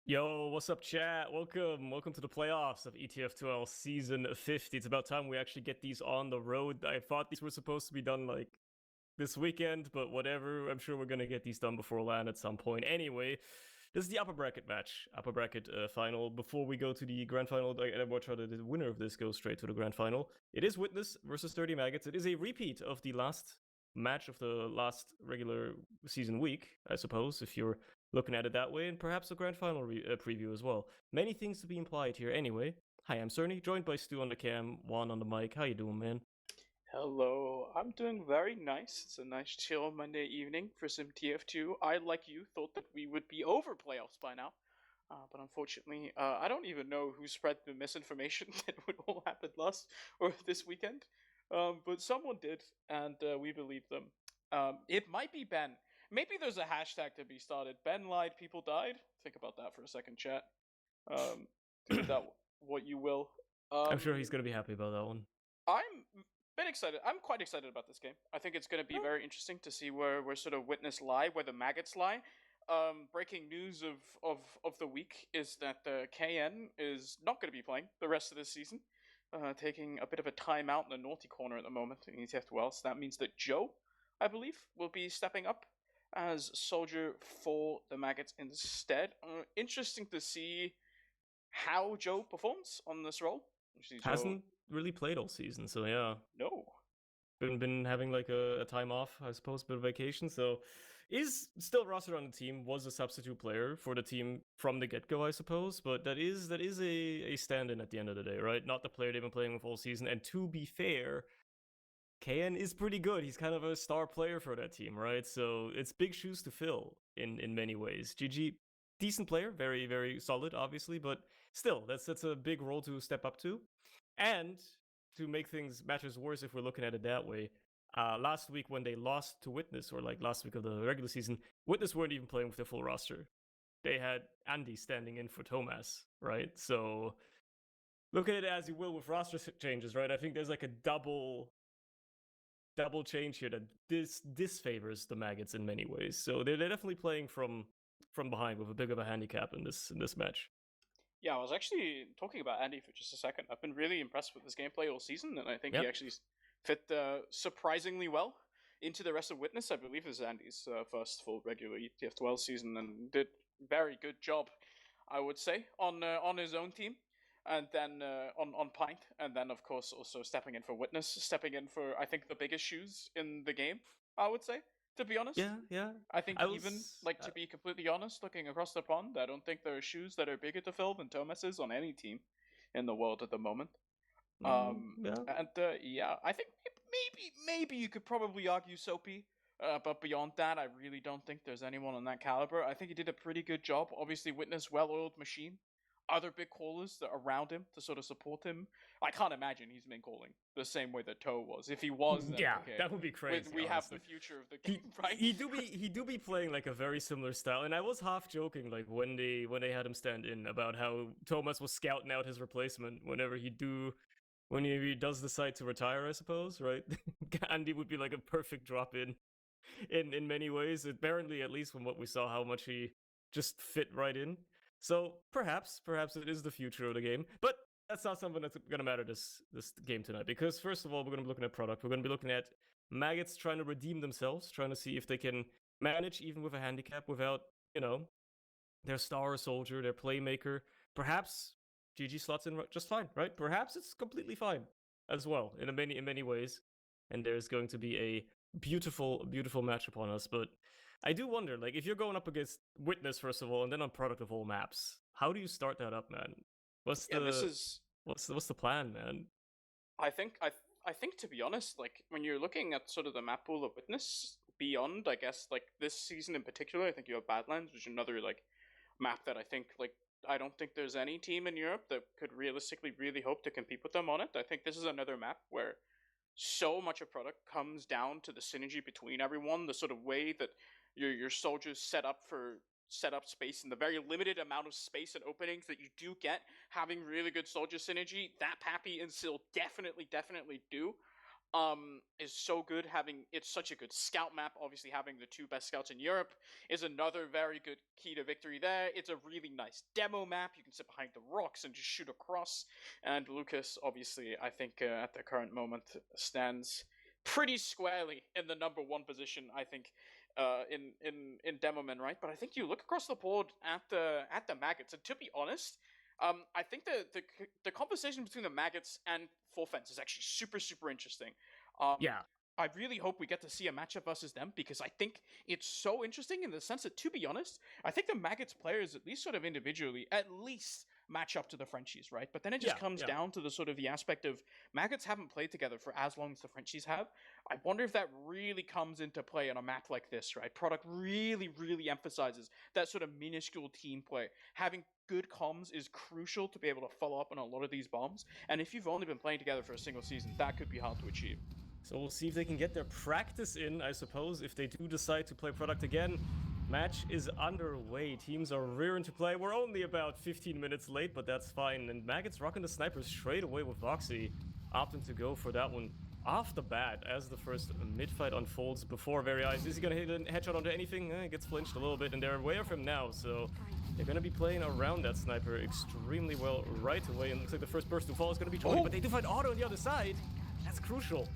Yo, what's up, chat? Welcome to the playoffs of ETF2L Season 50. It's about time we actually get these on the road. I thought these were supposed to be done like this weekend, but whatever. I'm sure we're gonna get these done before LAN at some point. Anyway, this is the upper bracket match, upper bracket final. Before we go to the grand final, I watch how the winner of this goes straight to the grand final. It is Witness versus 30 Maggots. It is a repeat of the last match of the last regular season week, I suppose, if you're looking at it that way, and perhaps a grand final preview as well. Many things to be implied here. Anyway, hi, I'm Cerny, joined by Stu on the cam, Juan on the mic. How you doing, man? Hello, I'm doing very nice. It's a nice chill Monday evening for some TF2. I, like you, thought that we would be over playoffs by now. But unfortunately, I don't even know who spread the misinformation that would all happen last or this weekend. But someone did, and we believe them. It might be Ben. Maybe there's a hashtag to be started. Ben lied, people died. Think about that for a second, chat. Do with that what you will. I'm sure he's gonna be happy about that one. I'm been excited. I'm quite excited about this game. I think it's going to be very interesting to see where sort of Witness lie, where the Maggots lie. Breaking news of the week is that KN is not going to be playing the rest of this season, taking a bit of a timeout in the naughty corner at the moment in ETF2L. So that means that Joe, I believe, will be stepping up as soldier for the Maggots instead. Interesting to see how Joe performs on this role. Hasn't really played all season, so yeah. No. Been having like a time off, I suppose, bit of vacation. So is still rostered on the team. Was a substitute player for the team from the get go, I suppose. But that is a stand-in at the end of the day, right? Not the player they've been playing with all season. And to be fair, KN is pretty good. He's kind of a star player for that team, right? So it's big shoes to fill in many ways. GG, decent player, very very solid, obviously, but still, that's a big role to step up to. And to make things matters worse, if we're looking at it that way, last week when they lost to Witness, or like last week of the regular season, Witness weren't even playing with their full roster. They had Andy standing in for Thomas, right? So look at it as you will with roster changes, right? I think there's like a double change here that disfavors the Maggots in many ways. So they're definitely playing from behind with a big of a handicap in this match. Yeah, I was actually talking about Andy for just a second. I've been really impressed with his gameplay all season, and I think he actually fit surprisingly well into the rest of Witness. I believe this is Andy's first full regular ETF2L season, and did very good job, I would say, on his own team, and then on Pint, and then of course also stepping in for Witness, stepping in for I think the biggest shoes in the game, I would say. To be honest, yeah. I think to be completely honest, looking across the pond, I don't think there are shoes that are bigger to fill than Thomas's on any team in the world at the moment. Yeah, I think maybe you could probably argue Soapy, but beyond that, I really don't think there's anyone on that caliber. I think he did a pretty good job. Obviously, Witness, well-oiled machine. Other big callers that around him to sort of support him. I can't imagine he's been calling the same way that Toe was. If he was, then yeah, okay, that would be crazy. We have the future of the game, right? He do be playing like a very similar style, and I was half joking like when they had him stand in about how Thomas was scouting out his replacement whenever he does decide to retire, I suppose, right? Andy would be like a perfect drop in many ways. Apparently, at least from what we saw, how much he just fit right in. So perhaps it is the future of the game, but that's not something that's going to matter this game tonight, because first of all, we're going to be looking at product. We're going to be looking at Maggots trying to redeem themselves, trying to see if they can manage even with a handicap without, their star soldier, their playmaker. Perhaps GG slots in just fine, right? Perhaps it's completely fine as well in many ways. And there's going to be a beautiful match upon us. But I do wonder, like, if you're going up against Witness first of all, and then on product of all maps, how do you start that up, man? What's the plan, man? I think to be honest, like when you're looking at sort of the map pool of Witness beyond, I guess like this season in particular, I think you have Badlands, which is another like map that I don't think there's any team in Europe that could realistically really hope to compete with them on it. I think this is another map where so much of product comes down to the synergy between everyone, the sort of way that your soldiers set up space and the very limited amount of space and openings that you do get having really good soldier synergy. That Pappy and Syl definitely do. is so good. It's such a good scout map. Obviously, having the 2 best scouts in Europe is another very good key to victory there. It's a really nice demo map. You can sit behind the rocks and just shoot across. And Lucas, obviously, I think at the current moment stands pretty squarely in the number 1 position. I think in Demoman, right? But I think you look across the board at the Maggots, and to be honest, I think the conversation between the Maggots and Full Fence is actually super interesting. Yeah. I really hope we get to see a matchup versus them, because I think it's so interesting in the sense that, to be honest, I think the Maggots players, at least sort of individually, at least match up to the Frenchies, right? But then it just comes down to the sort of the aspect of Maggots haven't played together for as long as the Frenchies have. I wonder if that really comes into play on a map like this, right? Product really emphasizes that sort of minuscule team play. Having good comms is crucial to be able to follow up on a lot of these bombs, and if you've only been playing together for a single season, that could be hard to achieve. So we'll see if they can get their practice in, I suppose, if they do decide to play Product again. Match is underway. Teams are rearing to play. We're only about 15 minutes late, but that's fine. And Maggots rocking the snipers straight away with Voxy, opting to go for that one off the bat as the first mid-fight unfolds before very eyes. Is he going to hit a headshot onto anything? Gets flinched a little bit, and they're away from him now, so they're going to be playing around that sniper extremely well right away. And looks like the first person to fall is going to be Jordy, but they do find Otto on the other side. That's crucial.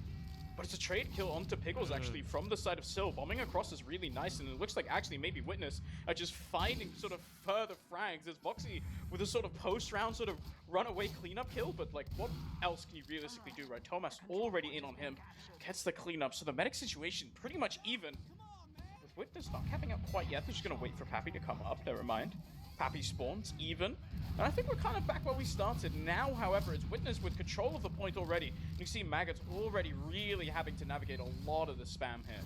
But it's a trade kill onto Pickles, actually, from the side of Sil. Bombing across is really nice, and it looks like actually maybe Witness are just finding sort of further frags as Voxy with a sort of post-round sort of runaway cleanup kill, but like, what else can you realistically do, right? Thomas already in on him, gets the cleanup, so the medic situation pretty much even. With Witness not capping out quite yet, they're just gonna wait for Pappy to come up, never mind. Pappy spawns, even. And I think we're kind of back where we started. Now, however, it's Witness with control of the point already. You see Maggots already really having to navigate a lot of the spam here.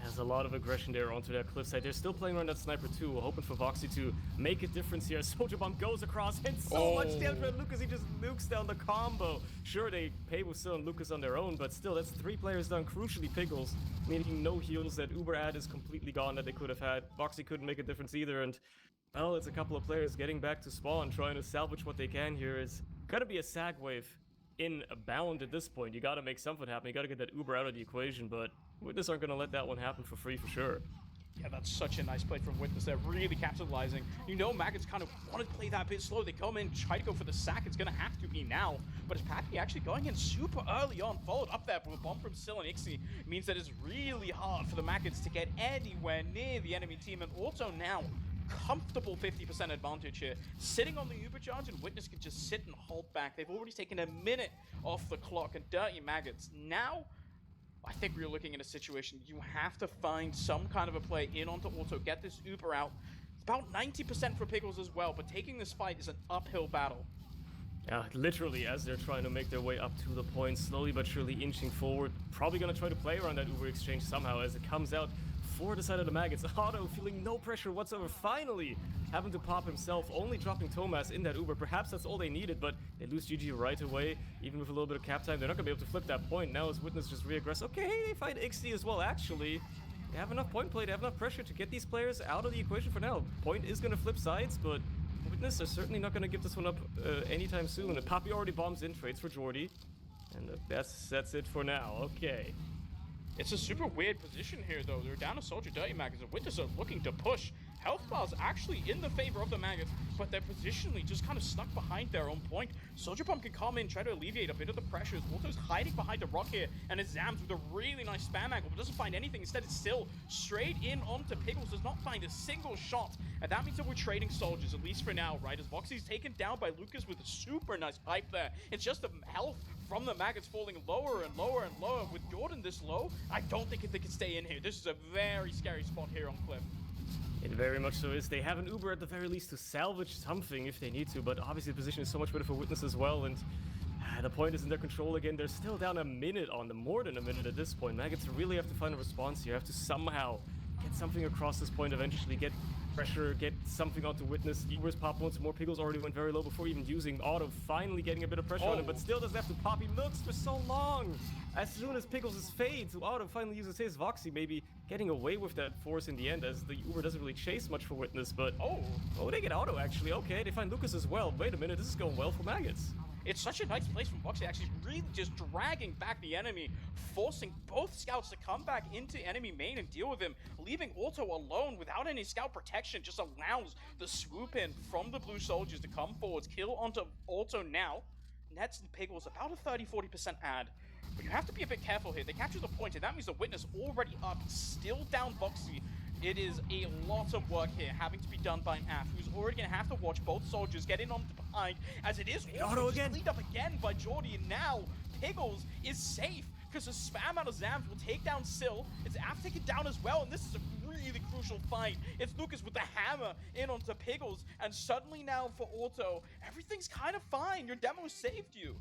There's a lot of aggression there onto that cliffside. They're still playing around that sniper too, hoping for Voxy to make a difference here. Soldier Bomb goes across, and so much damage from Lucas. He just nukes down the combo. Sure, they pay with Sil and Lucas on their own, but still, that's 3 players down. Crucially, Pickles, meaning no heals. That Uber ad is completely gone that they could have had. Voxy couldn't make a difference either, and well, it's a couple of players getting back to spawn, trying to salvage what they can here. It's gotta be a sag wave in a bound at this point. You gotta make something happen. You gotta get that Uber out of the equation, but Witness aren't gonna let that one happen for free for sure. Yeah, that's such a nice play from Witness. They're really capitalizing. You know, Maggots kind of want to play that bit slow. They come in, try to go for the sack. It's going to have to be now. But it's Pappy actually going in super early on, followed up there with a bomb from Sil and Ixie. Means that it's really hard for the Maggots to get anywhere near the enemy team. And also now, comfortable 50% advantage here. Sitting on the Uber charge, and Witness can just sit and hold back. They've already taken a minute off the clock, and Dirty Maggots now, I think we're looking at a situation you have to find some kind of a play in onto Auto, get this Uber out. It's about 90% for Pickles as well, but taking this fight is an uphill battle. Yeah, literally, as they're trying to make their way up to the point, slowly but surely inching forward. Probably going to try to play around that Uber exchange somehow as it comes out for the side of the Maggots. Otto feeling no pressure whatsoever, finally having to pop himself, only dropping Thomas in that Uber. Perhaps that's all they needed, but they lose GG right away. Even with a little bit of cap time, they're not going to be able to flip that point. Now as Witness just re-aggress. Okay, they find Ixie as well, actually. They have enough point play, they have enough pressure to get these players out of the equation for now. Point is going to flip sides, but Witness are certainly not going to give this one up anytime soon. And Pappy already bombs in, trades for Jordy. And that's it for now. Okay. It's a super weird position here, though. They're down a Soldier, Dirty Maggots, and Witness are looking to push. Health bars actually in the favor of the Maggots, but they're positionally just kind of stuck behind their own point. Soldier Bomb can come in, try to alleviate a bit of the pressures. Walter's hiding behind a rock here, and it's Zams with a really nice spam angle, but doesn't find anything. Instead, it's still straight in onto Pickles, does not find a single shot. And that means that we're trading soldiers, at least for now, right? As Voxy's taken down by Lucas with a super nice pipe there. It's just the health from the Maggots falling lower and lower and lower. With Jordan this low, I don't think they can stay in here. This is a very scary spot here on Cliff. It very much so is. They have an Uber at the very least to salvage something if they need to, but obviously the position is so much better for Witness as well, and the point is in their control again. They're still down a minute on them, more than a minute at this point. Maggots really have to find a response here, have to somehow get something across this point eventually, get pressure, get something onto Witness. Uber's pop once more. Pickles already went very low before even using Auto, finally getting a bit of pressure on him, but still doesn't have to pop. He looks for so long. As soon as Pickles' fades, Auto finally uses his Voxy, maybe getting away with that force in the end, as the Uber doesn't really chase much for Witness, but oh, they get Auto actually. Okay, they find Lucas as well. Wait a minute, this is going well for Maggots. It's such a nice place from Voxy, actually really just dragging back the enemy, forcing both scouts to come back into enemy main and deal with him, leaving Auto alone without any scout protection, just allows the swoop in from the blue soldiers to come forwards, kill onto Auto now. Nets and Piggles about a 30-40% ad. But you have to be a bit careful here. They capture the point, and that means the Witness already up, still down Voxy. It is a lot of work here having to be done by an AF, who's already going to have to watch both soldiers get in on behind, as it is also just cleaned up again by Jordy, and now Piggles is safe, because the spam out of Zams will take down Syl. It's AF taken down as well, and this is a really crucial fight. It's Lucas with the hammer in onto Piggles, and suddenly now for Auto, everything's kind of fine. Your demo saved you.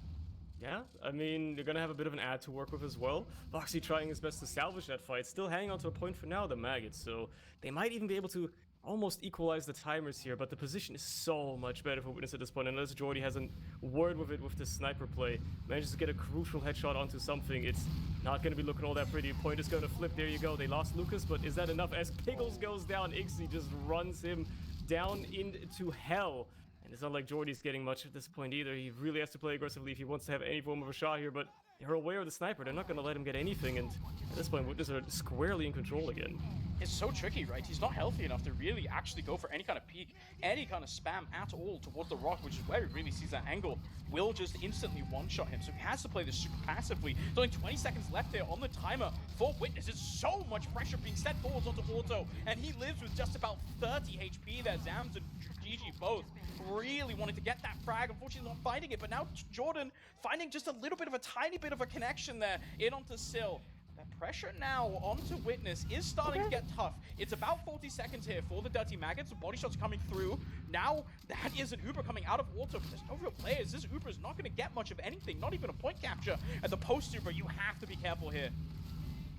Yeah, I mean, you're gonna have a bit of an ad to work with as well. Voxy trying his best to salvage that fight, still hanging on to a point for now, the Maggots, so they might even be able to almost equalize the timers here, but the position is so much better for Witness at this point, unless Jordy has a word with it with the sniper play. Manages to get a crucial headshot onto something. It's not going to be looking all that pretty. Point is going to flip. There you go. They lost Lucas, but is that enough? As Piggles goes down, Ixie just runs him down into hell. And it's not like Jordy's getting much at this point either. He really has to play aggressively if he wants to have any form of a shot here, but they're aware of the sniper. They're not going to let him get anything, and at this point, Witness are squarely in control again. It's so tricky, right? He's not healthy enough to really actually go for any kind of peek, any kind of spam at all towards the rock, which is where he really sees that angle. Will just instantly one-shot him, so he has to play this super passively. There's only 20 seconds left there on the timer for Witness. There's so much pressure being set forwards onto Auto, and he lives with just about 30 HP there. Zams and GG both really wanted to get that frag, unfortunately not finding it, but now Jordan finding just a little bit of a tiny bit of a connection there in onto Syl. That pressure now onto Witness is starting to get tough. It's about 40 seconds here for the Dirty Maggots. The body shots coming through. Now, that is an Uber coming out of Auto, but there's no real players. This Uber is not going to get much of anything, not even a point capture. At the post Uber, you have to be careful here.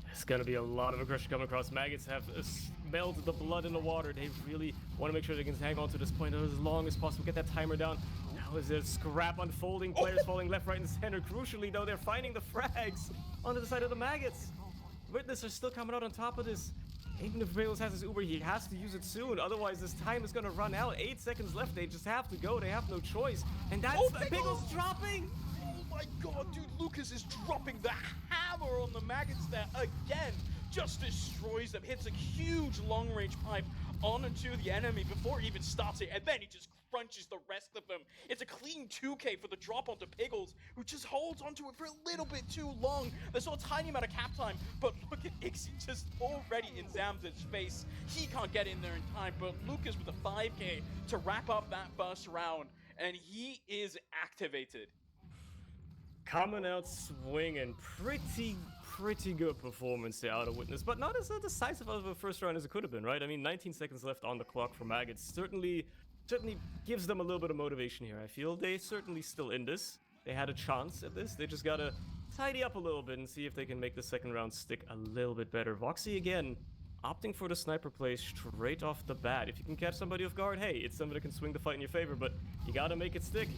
There's going to be a lot of aggression coming across. Maggots have smelled the blood in the water. They really want to make sure they can hang on to this point as long as possible. Get that timer down. Now is a scrap unfolding. Players falling left, right, and center. Crucially, though, they're finding the frags onto the side of the Maggots. Witness are still coming out on top of this. Even if Piggles has his Uber, he has to use it soon. Otherwise, this time is going to run out. 8 seconds left. They just have to go. They have no choice. And that's Piggles dropping. Oh my god, dude, Lucas is dropping the hammer on the Maggots there again. Just destroys them, hits a huge long-range pipe onto the enemy before he even starts it, and then he just crunches the rest of them. It's a clean 2k for the drop onto Piggles, who just holds onto it for a little bit too long. There's still a tiny amount of cap time, but look at Ixie just already in Zam's face. He can't get in there in time, but Lucas with a 5k to wrap up that first round, and he is activated. Coming out swinging. Pretty good performance there out of Witness, but not as decisive of a first round as it could have been, right? I mean, 19 seconds left on the clock for Maggots. Certainly gives them a little bit of motivation here. I feel they certainly still in this. They had a chance at this. They just gotta tidy up a little bit and see if they can make the second round stick a little bit better. Voxy again, opting for the sniper play straight off the bat. If you can catch somebody off guard, hey, it's somebody that can swing the fight in your favor, but you gotta make it stick.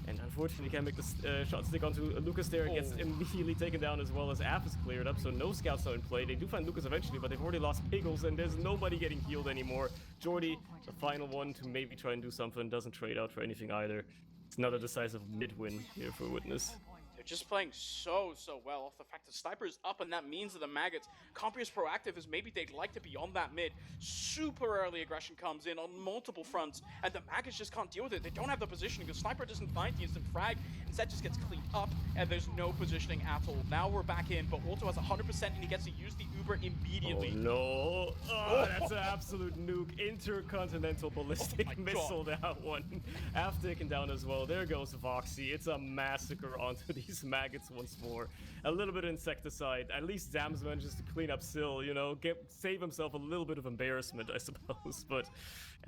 And unfortunately, you can't make the shot stick onto Lucas there. It gets immediately taken down as well as AF is cleared up, so no scouts are in play. They do find Lucas eventually, but they've already lost Piggles, and there's nobody getting healed anymore. Jordy, the final one to maybe try and do something, doesn't trade out for anything either. It's not a decisive mid-win here for Witness. They're just playing so well off the fact that Sniper is up, and that means that the Maggots can't be as proactive as maybe they'd like to be on that mid. Super early aggression comes in on multiple fronts, and the Maggots just can't deal with it. They don't have the positioning because Sniper doesn't find the instant frag. Instead, just gets cleaned up, and there's no positioning at all. Now we're back in, but Auto has 100%, and he gets to use the Uber immediately. Oh no! Oh, that's an absolute nuke. Intercontinental ballistic missile, that one. AF taken down as well. There goes Voxy. It's a massacre onto these Maggots once more. A little bit of insecticide. At least Zams manages to clean up Syl, you know, save himself a little bit of embarrassment, I suppose. But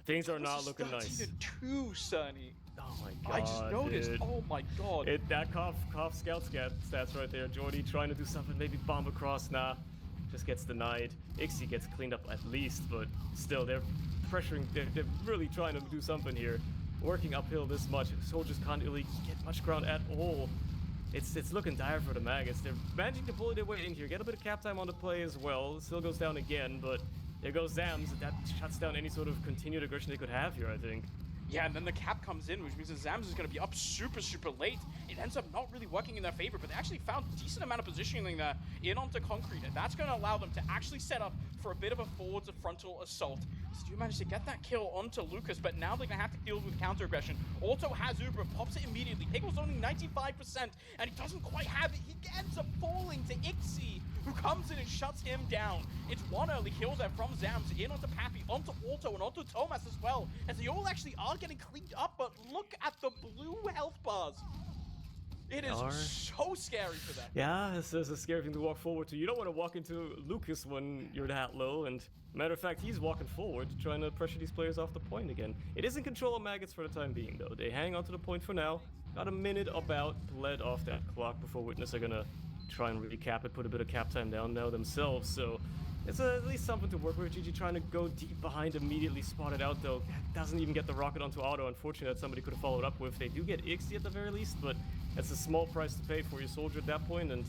things are not looking nice. 13-2, Sonny. Oh my god, I just noticed. dude. Oh my god. That cough scout stats right there. Jordy trying to do something, maybe bomb across. Nah, just gets denied. Ixie gets cleaned up at least, but still, they're pressuring. They're really trying to do something here. Working uphill this much, soldiers can't really get much ground at all. It's looking dire for the Maggots. They're managing to pull their way in here, get a bit of cap time on the play as well. Still goes down again, but there goes Zams. That shuts down any sort of continued aggression they could have here, I think. Yeah, and then the cap comes in, which means that Zams is going to be up super, super late. It ends up not really working in their favor, but they actually found a decent amount of positioning there in onto concrete, and that's going to allow them to actually set up for a bit of a forward to frontal assault. So do manage to get that kill onto Lucas, but now they're going to have to deal with counter aggression. Auto has Uber, pops it immediately. Pickle's only 95%, and he doesn't quite have it. He ends up falling to Ixie, who comes in and shuts him down. It's one early kill there from Zams, in onto Pappy, onto Auto, and onto Thomas as well, as they all actually are getting cleaned up, but look at the blue health bars. It is so scary for them. Yeah, this is a scary thing to walk forward to. You don't want to walk into Lucas when you're that low, and matter of fact, he's walking forward, trying to pressure these players off the point again. It is in control of MAGGOTS for the time being, though. They hang on to the point for now. Got a minute about bled off that clock before Witness are gonna try and recap it, put a bit of cap time down now themselves, so it's at least something to work with. GG trying to go deep behind, immediately spotted out though. Doesn't even get the rocket onto Auto. Unfortunately, that somebody could have followed up with. They do get Ixie at the very least, but that's a small price to pay for your soldier at that point, and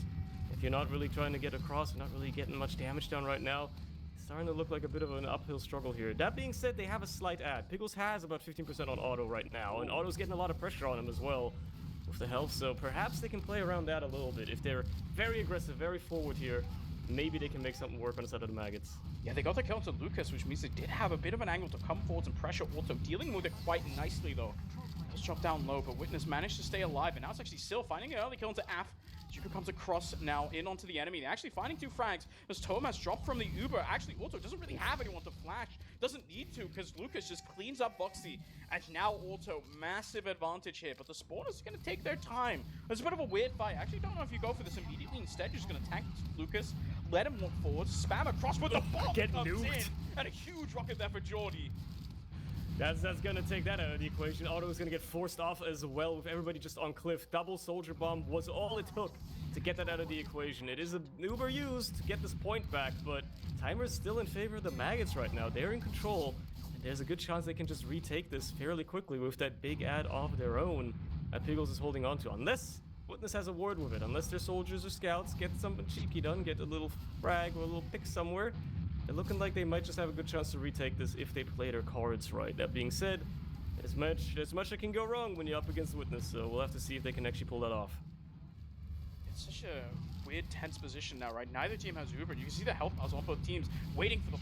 if you're not really trying to get across, you're not really getting much damage down right now, it's starting to look like a bit of an uphill struggle here. That being said, they have a slight ad. Pickles has about 15% on Auto right now, and Auto's getting a lot of pressure on him as well with the health, so perhaps they can play around that a little bit. If they're very aggressive, very forward here, maybe they can make something work on the side of the MAGGOTS. Yeah, they got the kill to Lucas, which means they did have a bit of an angle to come forwards and pressure Auto, dealing with it quite nicely though. Does drop down low, but Witness managed to stay alive, and now it's actually still finding an early kill into Af. Juka comes across now in onto the enemy. They're actually finding 2 frags as Thomas dropped from the Uber. Actually, Auto doesn't really have anyone to flash. Doesn't need to, because Lucas just cleans up Boxy. And now Auto, massive advantage here, but the spawners are going to take their time. It's a bit of a weird fight. I actually don't know if you go for this immediately. Instead, you're just going to tank Lucas, let him walk forward, spam across with a bomb Get comes nuked. in, and a huge rocket there for Jordy. That's gonna take that out of the equation. Auto is gonna get forced off as well with everybody just on cliff. Double soldier bomb was all it took to get that out of the equation. It is an Uber used to get this point back, but timer's still in favor of the MAGGOTS right now. They're in control, and there's a good chance they can just retake this fairly quickly with that big ad of their own that Piggles is holding on to. Unless Witness has a word with it, unless their soldiers or scouts get something cheeky done, get a little frag or a little pick somewhere. They're looking like they might just have a good chance to retake this if they play their cards right. That being said, there's much that can go wrong when you're up against Witness, so we'll have to see if they can actually pull that off. It's such a weird, tense position now, right? Neither team has Uber. You can see the health bars on both teams, waiting for the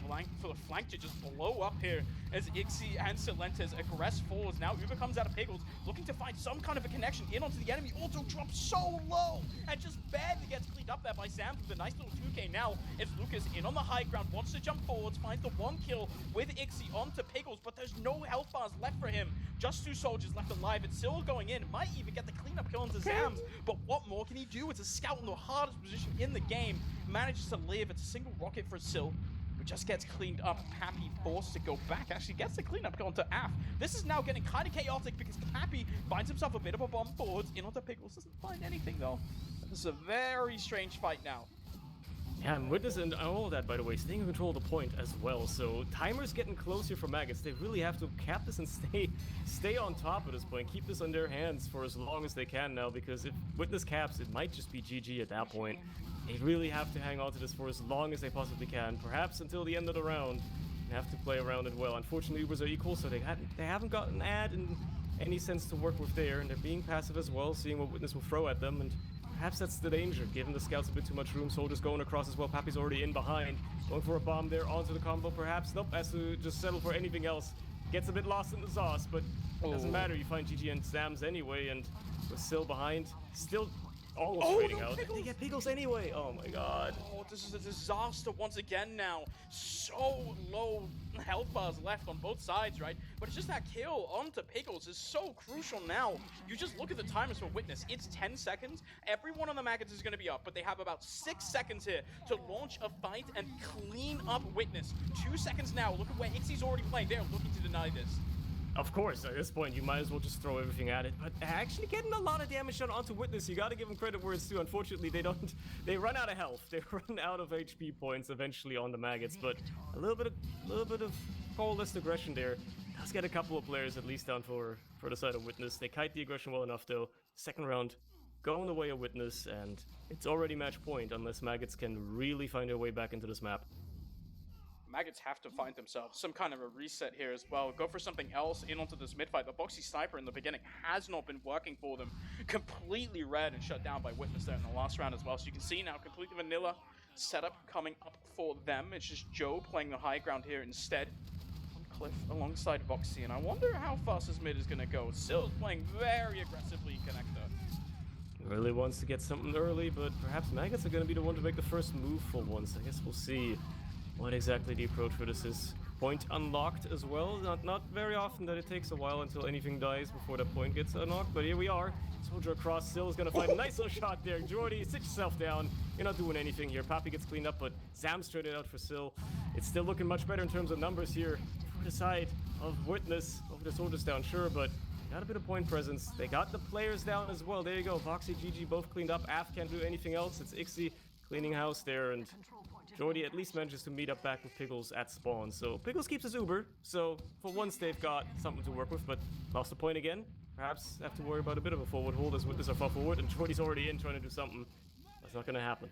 flank to just blow up here as Ixie and Silentes aggress forwards. Now Uber comes out of Pickles, looking to find some kind of a connection in onto the enemy. Auto drops so low and just barely gets cleaned up there by Sam with a nice little 2K. Now it's Lucas in on the high ground, wants to jump forwards, finds the 1 kill with Ixie onto Pickles, but there's no health bars left for him. Just 2 soldiers left alive. It's still going in. Might even get the cleanup kill into Zams, but what more can he do? It's a scout in the hardest position in the game. Manages to live. It's a single rocket for Sil, who just gets cleaned up. Pappy forced to go back. Actually gets the cleanup kill onto Af. This is now getting kind of chaotic because Pappy finds himself a bit of a bomb forwards in onto Pickles. Doesn't find anything though. This is a very strange fight now. Yeah, and Witness and all of that, by the way, staying in control of the point as well. So timer's getting closer for MAGGOTS. They really have to cap this and stay on top at this point. Keep this on their hands for as long as they can now, because if Witness caps, it might just be GG at that point. They really have to hang on to this for as long as they possibly can, perhaps until the end of the round. They have to play around it well. Unfortunately, Ubers are equal, so they haven't got an ad in any sense to work with there, and they're being passive as well, seeing what Witness will throw at them, and perhaps that's the danger, giving the scouts a bit too much room. Soldiers going across as well. Pappy's already in behind. Going for a bomb there onto the combo, perhaps. Nope, has to just settle for anything else. Gets a bit lost in the sauce, but it doesn't matter. You find GG and Sams anyway, and with Sil behind, still almost trading out. They get Pickles anyway. Oh my god. Oh, this is a disaster once again now. So low health bars left on both sides, right? But it's just that kill onto Pickles is so crucial now. You just look at the timers for Witness. It's 10 seconds. Everyone on the MAGGOTS is going to be up, but they have about 6 seconds here to launch a fight and clean up Witness. 2 seconds now. Look at where Ixie's already playing. They're looking to deny this. Of course, at this point, you might as well just throw everything at it. But actually getting a lot of damage done onto Witness, you gotta give them credit where it's due. Unfortunately, they run out of health. They run out of HP points eventually on the MAGGOTS, but a little bit of coalesced aggression there does get a couple of players at least down for the side of Witness. They kite the aggression well enough though. Second round, going the way of Witness, and it's already match point unless MAGGOTS can really find their way back into this map. Maggots have to find themselves some kind of a reset here as well. Go for something else in onto this mid fight. The boxy sniper in the beginning has not been working for them. Completely read and shut down by Witness there in the last round as well. So you can see now completely vanilla setup coming up for them. It's just Joe playing the high ground here instead on Cliff alongside Voxy. And I wonder how fast this mid is going to go. Sill's playing very aggressively connector. Really wants to get something early, but perhaps Maggots are going to be the one to make the first move for once. I guess we'll see what exactly the approach for this is. Point unlocked as well. Not very often that it takes a while until anything dies before that point gets unlocked, but here we are. Soldier across, Sill is gonna find a nice little shot there. Jordy, sit yourself down. You're not doing anything here. Papi gets cleaned up, but Zam straight it out for Sill. It's still looking much better in terms of numbers here for the side of Witness. Over the soldiers down, sure, but got a bit of point presence. They got the players down as well. There you go. Voxy, GG both cleaned up. Af can't do anything else. It's Ixie cleaning house there, and Jordy at least manages to meet up back with Pickles at spawn. So Pickles keeps his Uber, so for once they've got something to work with, but lost the point again. Perhaps have to worry about a bit of a forward hold as Witness are far forward, and Jordy's already in trying to do something. That's not going to happen.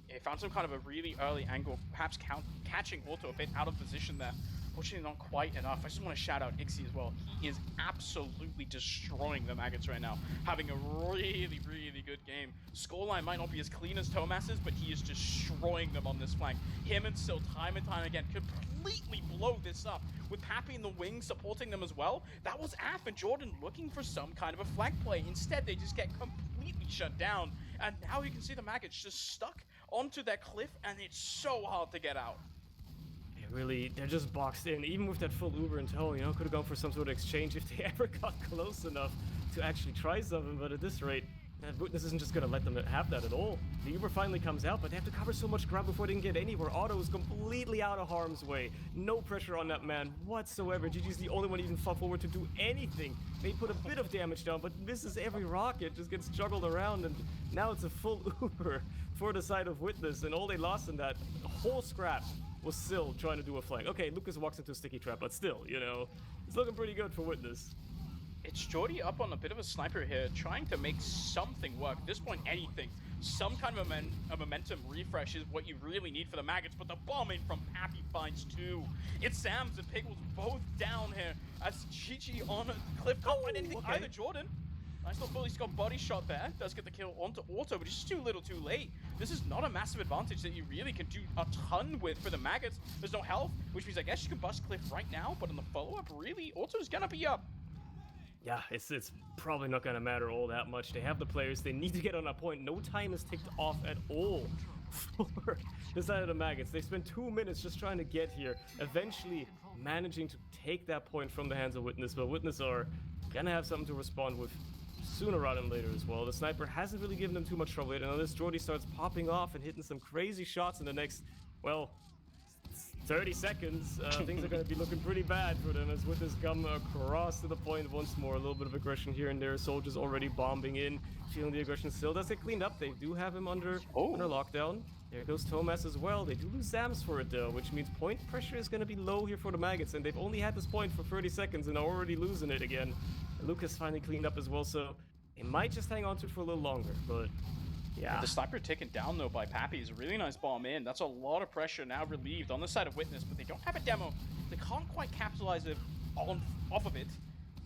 He found some kind of a really early angle, perhaps catching Auto a bit out of position there. Fortunately, not quite enough. I just want to shout out Ixie as well. He is absolutely destroying the Maggots right now. Having a really, really good game. Scoreline might not be as clean as Tomas's, but he is destroying them on this flank. Him and Sill, time and time again, completely blow this up. With Pappy in the wing supporting them as well. That was Af and Jordan looking for some kind of a flank play. Instead, they just get completely shut down. And now you can see the Maggots just stuck onto that cliff, and it's so hard to get out. Really, they're just boxed in. Even with that full Uber in tow, you know, could have gone for some sort of exchange if they ever got close enough to actually try something. But at this rate, Witness isn't just going to let them have that at all. The Uber finally comes out, but they have to cover so much ground before they can get anywhere. Otto is completely out of harm's way. No pressure on that man whatsoever. GG's the only one even fought forward to do anything. They put a bit of damage down, but misses every rocket, just gets juggled around, and now it's a full Uber for the side of Witness, and all they lost in that whole scrap was Sill trying to do a flank. Okay, Lucas walks into a sticky trap, but still, you know, it's looking pretty good for Witness. It's Jordy up on a bit of a sniper here, trying to make something work. At this point, anything. Some kind of a momentum refresh is what you really need for the Maggots, but the bombing from Pappy finds two. It's Sam's and Pickles both down here as GG on a cliff. Can't find anything either, Jordan. Nice little fully scoped body shot there. Does get the kill onto Auto, but it's just too little too late. This is not a massive advantage that you really can do a ton with for the Maggots. There's no health, which means I guess you can bust Cliff right now, but on the follow-up, really, Auto's gonna be up. Yeah, it's probably not gonna matter all that much. They have the players, they need to get on a point. No time is ticked off at all for the side of the Maggots. They spent 2 minutes just trying to get here, eventually managing to take that point from the hands of Witness, but Witness are gonna have something to respond with sooner rather than later as well. The sniper hasn't really given them too much trouble yet, and unless Jordy starts popping off and hitting some crazy shots in the next, well, 30 seconds, things are going to be looking pretty bad for them as Witness come across to the point once more. A little bit of aggression here and there. Soldiers already bombing in, feeling the aggression still. Does get cleaned up? They do have him under lockdown. There goes Tomas as well. They do lose Zams for it though, which means point pressure is going to be low here for the Maggots, and they've only had this point for 30 seconds and are already losing it again. And Lucas finally cleaned up as well, so they might just hang on to it for a little longer, but yeah. The sniper taken down though by Pappy is a really nice bomb in. That's a lot of pressure now relieved on the side of Witness, but they don't have a demo. They can't quite capitalize it off of it.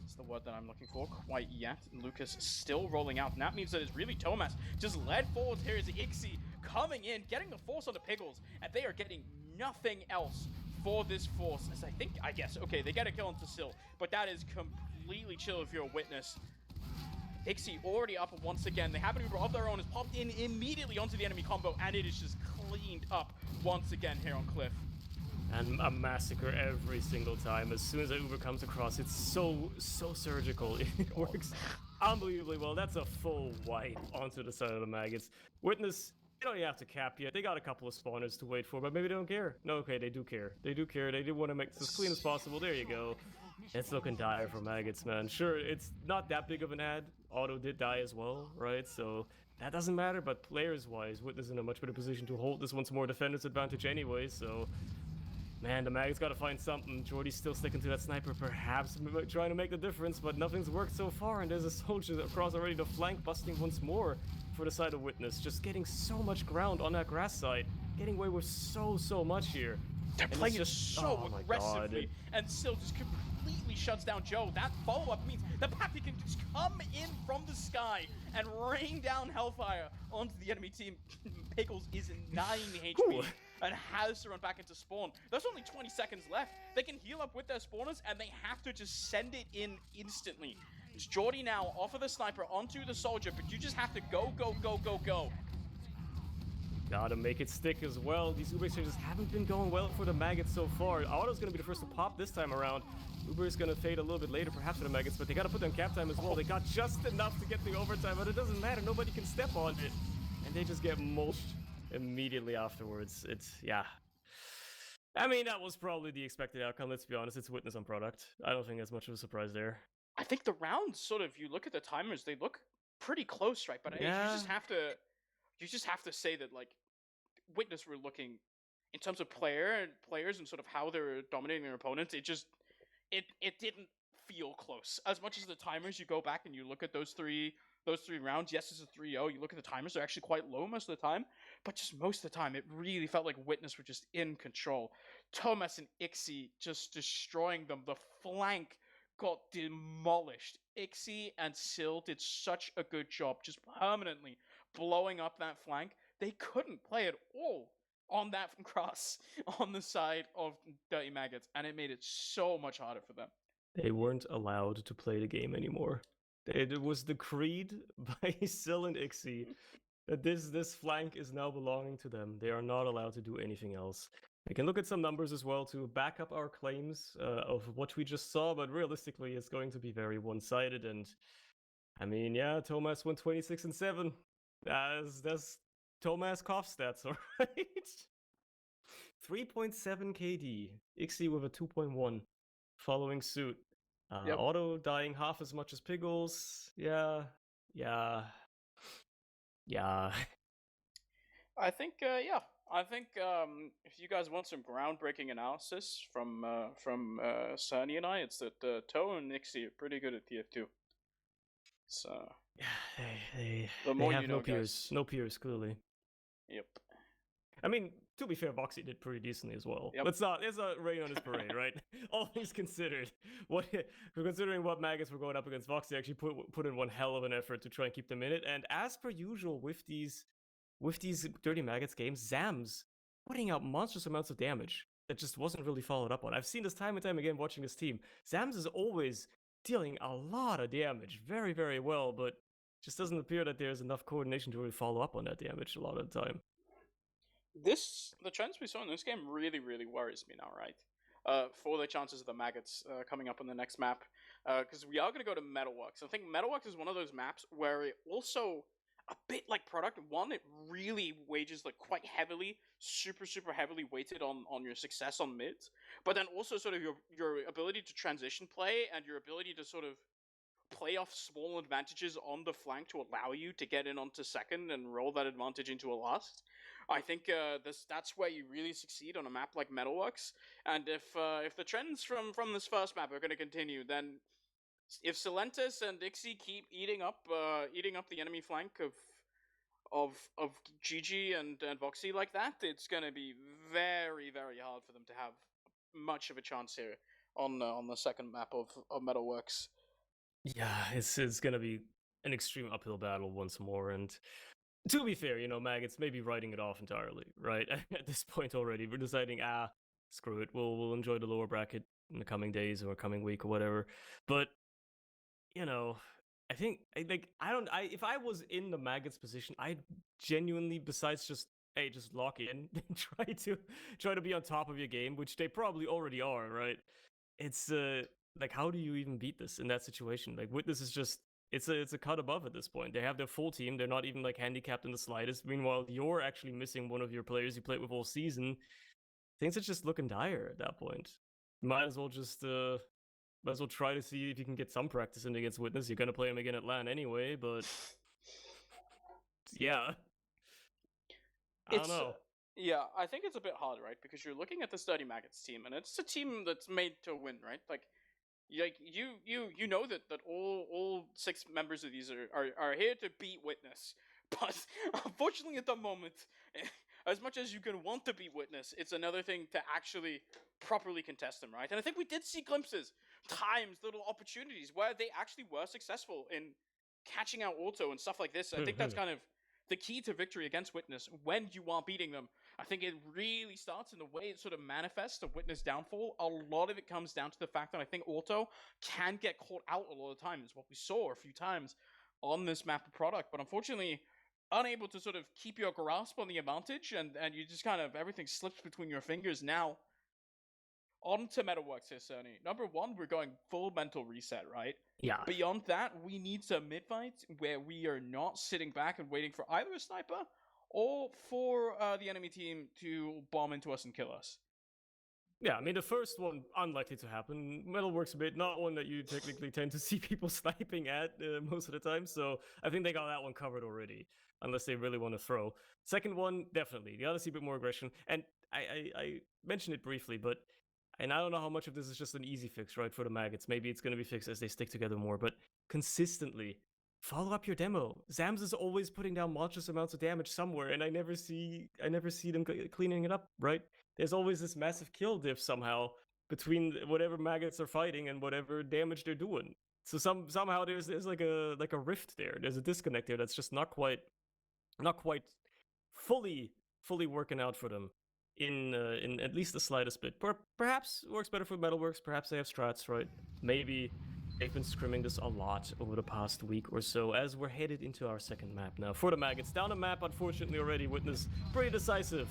That's the word that I'm looking for quite yet. And Lucas still rolling out, and that means that it's really Tomas just led forward. Here is Ixie coming in, getting the force on the Pickles, and they are getting nothing else for this force. As I guess, okay, they get a kill onto Sill, but that is completely chill if you're a Witness. Ixie already up once again. They have an Uber of their own, has popped in immediately onto the enemy combo, and it is just cleaned up once again here on Cliff. And a massacre every single time. As soon as that Uber comes across, it's so surgical. It works unbelievably well. That's a full wipe onto the side of the Maggots. Witness, they don't even have to cap yet. They got a couple of spawners to wait for, but maybe they don't care. No, okay, they do care. They do care. They do want to make this as clean as possible. There you go. It's looking dire for Maggots, man. Sure, it's not that big of an ad. Auto did die as well, right? So that doesn't matter, but players-wise, Witness in a much better position to hold this once more defender's advantage anyway, so man, the Maggots got to find something. Jordy's still sticking to that sniper, perhaps trying to make the difference, but nothing's worked so far, and there's a soldier across already to flank, busting once more for the side of Witness. Just getting so much ground on that grass side, getting away with so much here. They're And playing it's it just, so oh my aggressively, God. and still just completely shuts down Joe. That follow-up means the Pappy can just come in from the sky and rain down Hellfire onto the enemy team. Pickles is 9 Whew. HP and has to run back into spawn. There's only 20 seconds left. They can heal up with their spawners, and they have to just send it in instantly. It's Jordy now off of the sniper onto the soldier, but you just have to go, go, go, go, go. Gotta make it stick as well. These Uber exchanges haven't been going well for the Maggots so far. Auto's gonna be the first to pop this time around. Uber is gonna fade a little bit later, perhaps for the Maggots, but they gotta put them cap time as well. They got just enough to get the overtime, but it doesn't matter. Nobody can step on it. And they just get mulched immediately afterwards. It's, yeah. I mean, that was probably the expected outcome, let's be honest. It's Witness on product. I don't think there's much of a surprise there. I think the rounds sort of, you look at the timers, they look pretty close, right? But Yeah. you just have to say that, like, Witness were looking, in terms of players and sort of how they're dominating their opponents, it didn't feel close. As much as the timers, you go back and you look at those three rounds, yes, it's a 3-0, you look at the timers, they're actually quite low most of the time, but just most of the time, it really felt like Witness were just in control. Thomas and Ixie just destroying them. The flank got demolished. Ixie and Syl did such a good job just permanently blowing up that flank. They couldn't play at all on that cross on the side of Dirty Maggots, and it made it so much harder for them. They weren't allowed to play the game anymore. It was decreed by Syl and Ixie that this flank is now belonging to them. They are not allowed to do anything else. We can look at some numbers as well to back up our claims of what we just saw, but realistically, it's going to be very one-sided. And I mean, yeah, Thomas went 26-7. That's Thomas Koff stats, all right? 3.7 KD. Ixie with a 2.1 following suit. Yep. Auto dying half as much as Piggles. Yeah. I think, if you guys want some groundbreaking analysis from Cerny and I, it's that Toe and Nixie are pretty good at TF2. So They more have you know, no peers. guys. No peers, clearly. Yep. I mean, to be fair, Voxy did pretty decently as well. Yep. Let's not rain on his parade, right? All things considered, considering what Maggots were going up against, Voxy actually put in one hell of an effort to try and keep them in it. And as per usual with these Dirty Maggots games, Zam's putting out monstrous amounts of damage that just wasn't really followed up on. I've seen this time and time again watching this team. Zam's is always dealing a lot of damage very, very well, but just doesn't appear that there's enough coordination to really follow up on that damage a lot of the time. The trends we saw in this game really, really worries me now, right? For the chances of the Maggots coming up on the next map, because we are going to go to Metalworks. I think Metalworks is one of those maps where it also, a bit like Product, one, it really wages like quite heavily, super, super heavily weighted on your success on mids, but then also sort of your ability to transition play and your ability to sort of play off small advantages on the flank to allow you to get in onto second and roll that advantage into a last. I think that's where you really succeed on a map like Metalworks. And if the trends from this first map are going to continue, then if Silentis and Dixie keep eating up the enemy flank of GG and Voxy like that, it's going to be very, very hard for them to have much of a chance here on the second map of Metalworks. Yeah, it's going to be an extreme uphill battle once more, and to be fair, Maggots may be writing it off entirely, right? At this point already, we're deciding, screw it, we'll enjoy the lower bracket in the coming days or coming week or whatever. But, I think, if I was in the Maggots position, I'd genuinely, besides just lock in, try to be on top of your game, which they probably already are, right? It's, how do you even beat this in that situation? Like, Witness is just, it's a cut above at this point. They have their full team. They're not even handicapped in the slightest. Meanwhile, you're actually missing one of your players you played with all season. Things are just looking dire at that point. Might as well try to see if you can get some practice in against Witness. You're gonna play him again at LAN anyway, but yeah, I don't know. Yeah, I think it's a bit hard, right? Because you're looking at the Dirty Maggots team, and it's a team that's made to win, right? You know that all 6 members of these are here to beat Witness, but unfortunately at the moment, as much as you can want to beat Witness, it's another thing to actually properly contest them, right? And I think we did see glimpses, times, little opportunities where they actually were successful in catching out Auto and stuff like this. I think that's kind of the key to victory against Witness when you are beating them. I think it really starts in the way it sort of manifests the Witness downfall. A lot of it comes down to the fact that I think Auto can get caught out a lot of times. What we saw a few times on this map of product, but unfortunately unable to sort of keep your grasp on the advantage, and you just kind of, everything slips between your fingers. Now, on to Metalworks here, Cerny. Number one, we're going full mental reset, right? Yeah. Beyond that, we need some mid-fights where we are not sitting back and waiting for either a sniper or for the enemy team to bomb into us and kill us. Yeah, I mean, the first one, unlikely to happen. Metalworks a bit, not one that you technically tend to see people sniping at most of the time, so I think they got that one covered already, unless they really want to throw. Second one, definitely. You gotta see a bit more aggression, and I mentioned it briefly, but, and I don't know how much of this is just an easy fix, right, for the Maggots. Maybe it's gonna be fixed as they stick together more, but consistently, follow up your demo. Zams is always putting down monstrous amounts of damage somewhere, and I never see them cleaning it up, right? There's always this massive kill diff somehow between whatever maggots are fighting and whatever damage they're doing. So somehow there's like a rift there. There's a disconnect there that's just not quite fully working out for them in at least the slightest bit. Perhaps works better for Metalworks. Perhaps they have strats, right? Maybe. They've been scrimming this a lot over the past week or so as we're headed into our second map now. For the Maggots, down a map, unfortunately, already. Witness pretty decisive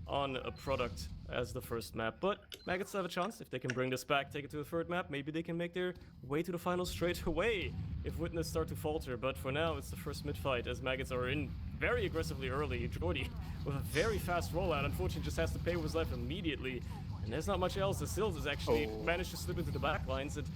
on a product as the first map. But Maggots have a chance. If they can bring this back, take it to the third map, maybe they can make their way to the finals straight away if Witness start to falter. But for now, it's the first mid-fight as Maggots are in very aggressively early. Jordy with a very fast rollout. Unfortunately, just has to pay with his life immediately. And there's not much else. The Sills has actually managed to slip into the back lines. And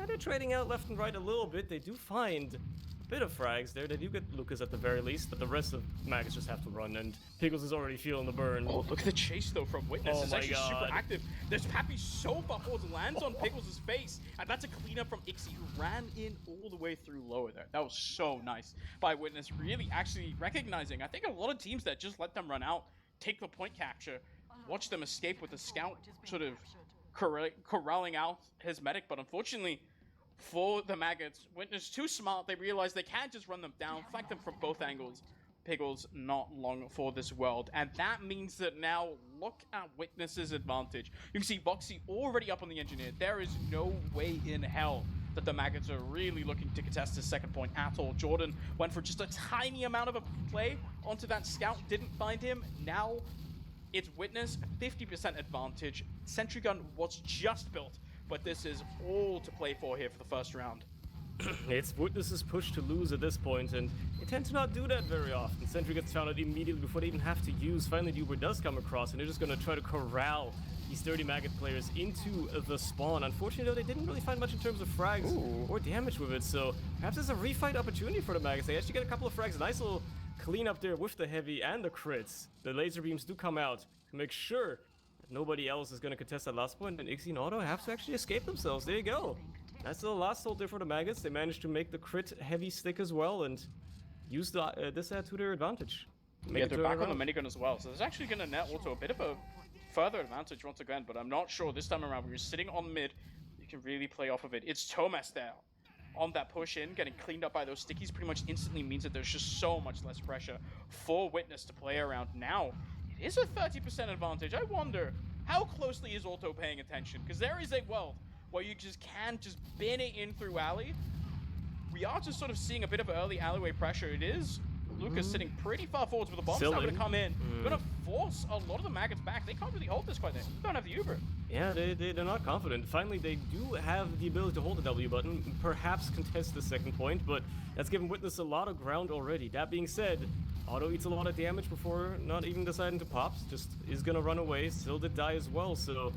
they're trading out left and right a little bit. They do find a bit of frags there. They do get Lucas at the very least, but the rest of Maggots just have to run, and Pickles is already feeling the burn. Oh, look at the chase, though, from Witness. It's actually super God. active. There's Pappy so far forward, lands on Pickles' face, and that's a cleanup from Ixie, who ran in all the way through lower there. That was so nice by Witness, really actually recognizing, I think a lot of teams that just let them run out, take the point capture, watch them escape with the scout sort of corralling out his medic, but unfortunately for the Maggots, Witness too smart. They realize they can't just run them down, flank them from both angles. Pickles not long for this world, and that means that now look at Witness's advantage. You can see Voxy already up on the engineer. There is no way in hell that the Maggots are really looking to contest this second point at all. Jordan went for just a tiny amount of a play onto that scout, didn't find him. Now it's Witness, 50% advantage. Sentry gun was just built, but this is all to play for here for the first round. It's Witness's push to lose at this point, and they tend to not do that very often. Sentry gets found out immediately before they even have to use. Finally, the Uber does come across, and they're just going to try to corral these 30 Maggot players into the spawn. Unfortunately, though, they didn't really find much in terms of frags or damage with it, so perhaps there's a refight opportunity for the Maggots. They actually get a couple of frags. Nice little clean up there with the heavy and the crits. The laser beams do come out to make sure that nobody else is going to contest that last point, and Ixie and Auto have to actually escape themselves. There you go. That's the last hold there for the Maggots. They managed to make the crit heavy stick as well and use this to their advantage. Yeah, they're back on the minigun as well, so there's actually going to net also a bit of a further advantage once again, but I'm not sure this time around when you're sitting on mid, you can really play off of it. It's Tomas there on that push in, getting cleaned up by those stickies pretty much instantly means that there's just so much less pressure for Witness to play around. Now, it is a 30% advantage. I wonder, how closely is Auto paying attention? Because there is a world where you just can't just bin it in through alley. We are just sort of seeing a bit of early alleyway pressure. It is Lucas sitting pretty far forwards with the bombs now going to come in. Going to force a lot of the Maggots back. They can't really hold this quite there. They don't have the Uber. Yeah, they're not confident. Finally, they do have the ability to hold the W button, perhaps contest the second point, but that's given Witness a lot of ground already. That being said, Auto eats a lot of damage before not even deciding to pop. Just is going to run away. Still did die as well, so